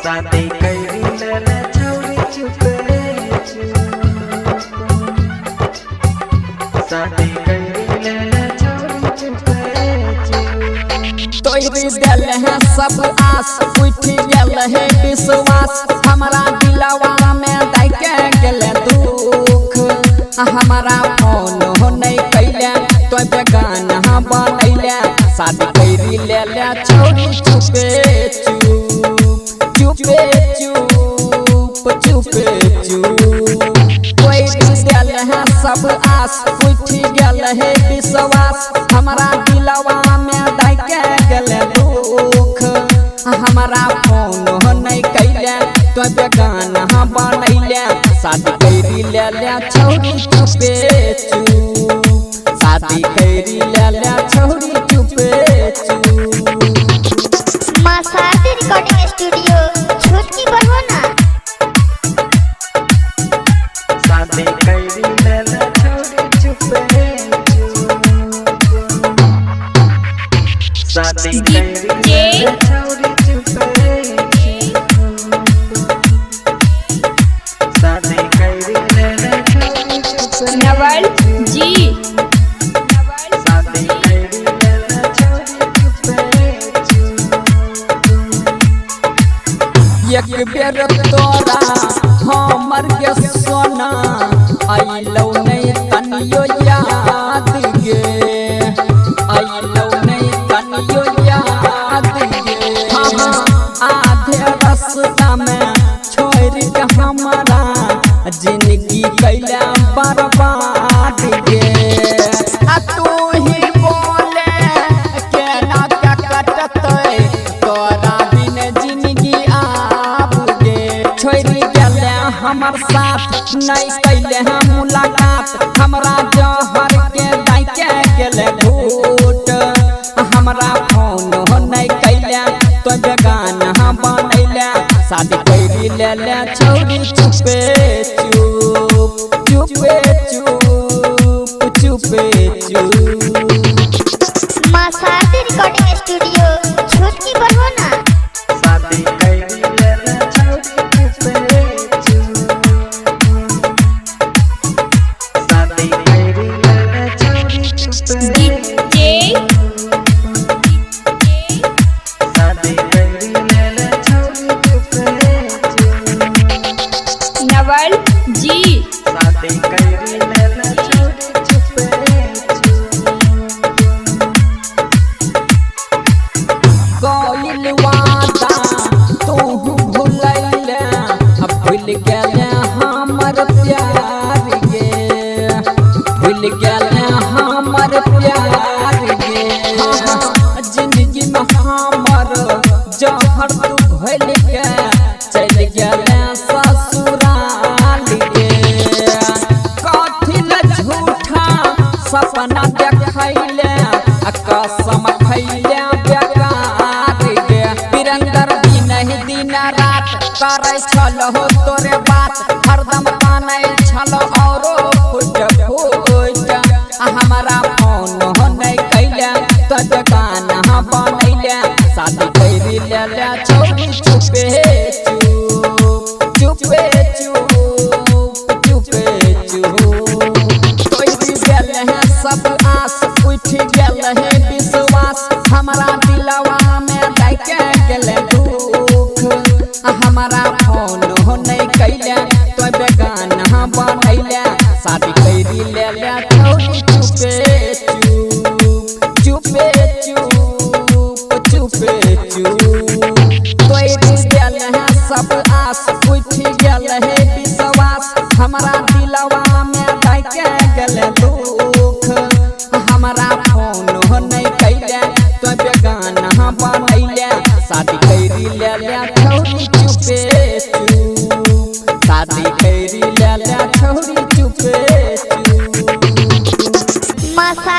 शादी करी ले छोड़ी चुपे शादी करी ले छोड़ी चुपे तोरी दिल है सब आस उठ गेल है विश्वास हमारा दिलवा में दाई के गेल दुख हमारा फोन हो नहीं कैले तो बेगाना बनैले शादी करी ले छोड़ी चुपे चुपे चुप चुपे चुप कोई दिल है सब आस उठ गेल है विश्वास हमारा दिलवा में दाई के गेल दुख हमारा फोन हो नहीं कैले तो बेगाना बनैले शादी करी ले छोड़ी चुपे चुप शादी करी ले छोड़ी चुपे चुप मां शादी रिकॉर्डिंग स्टूडियो छोटकी बरहोना शादी करी ले छोड़ी चुपे शादी करी ले छोड़ी चुपे शादी करी ले छोड़ी चुपे नवल जी शादी करी ले छोड़ी चुपे एक बेर तोरा हमर के सोना आइलो नहीं तनियो याद गे आइलो नहीं तनियो याद गे आधे रास्ता में छोड़ के हमारा जिंदगी कैला बर्बाद गे तू ही बोले केना क्या कटतै तोरा बिन जिंदगी हमर साथ नहीं कैले हम मुलाकात हमरा जहर के दाई के गेले भूत हमरा फोन हो नहीं कैले तो बेगाना बनैले शादी करी ले छोड़ी चुपे चुप चुपे चुप चुपे चुप मां शादी रिकॉर्डिंग स्टूडियो छोटकी बरहोना शादी करी ले छोड़ी चुपे शादी करी ले छोड़ी चुपे शादी करी ले छोड़ी चुपे नवल जी शादी करी ले छोड़ी चुपे कोइल वादा तू भूलैले भूल गेले हमर प्यार गे भूल गेले हमर प्यार गे जिंदगी में हमर जहर तू भूल के चल गेले ससुराल गे कथिल झूठा सपना देखैले कसम खैले बेकार गे बिरंदर दिन दिन रात करे छलो तोरे बात हरदम कानै छलो औरो फुट फुट हमारा फोन हो नहीं कैले तो बेगाना बनैले शादी करी ले छोड़ी चुपे चुप चुपे चुप चुपे चुप कोई दिल है सब आस उठ गेल है विश्वास हमारा दिलवा में दाई के गेल दुख हमारा फोन हो नहीं कैले तो बेगाना बनैले शादी करी ले छोड़ी चुपे चुप चुपे चुप चुपे चुप कोई दिल है सब आस उठ गेल है विश्वास हमारा दिलवा में दाई के गेल दुख हमारा फोन